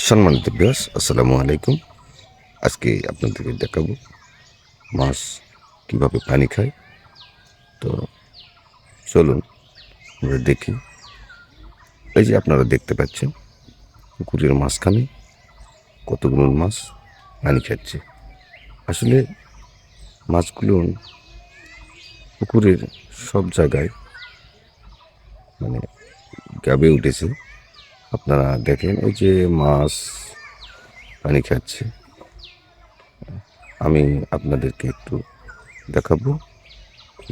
সম্মানিত ভিউয়ার্স, আসসালামু আলাইকুম। আজকে আপনাদেরকে দেখাবো মাছ কিভাবে পানি খায়। তো চলুন আমরা দেখি। এই যে আপনারা দেখতে পাচ্ছেন পুকুরের মাঝখানে কতগুলো মাছ পানি খাচ্ছে। আসলে মাছগুলো পুকুরের সব জায়গায় মানে গাবে উঠেছে। আপনারা দেখেন এই যে মাছ পানি খাচ্ছে। আমি আপনাদেরকে একটু দেখাবো,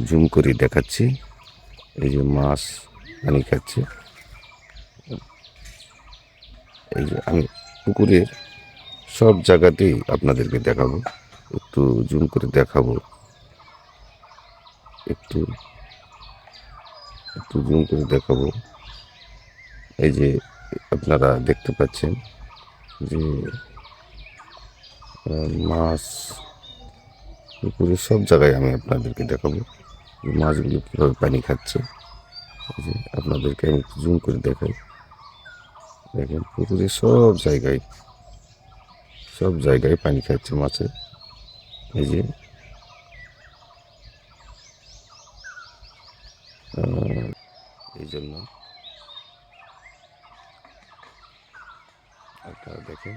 জুম করে দেখাচ্ছি। এই যে মাছ পানি খাচ্ছে। এই যে আমি পুকুরের সব জায়গাতেই আপনাদেরকে দেখাবো, একটু জুম করে দেখাবো, একটু একটু জুম করে দেখাবো। এই যে আপনারা দেখতে পাচ্ছেন যে মাছ পুকুরের সব জায়গায় আমি আপনাদেরকে দেখাবো যে মাছগুলো কীভাবে পানি খাচ্ছে। এই যে আপনাদেরকে আমি একটু জুম করে দেখাই। দেখেন পুকুরের সব জায়গায় পানি খাচ্ছে মাছে। এই যে এই জন্য আপনারা দেখেন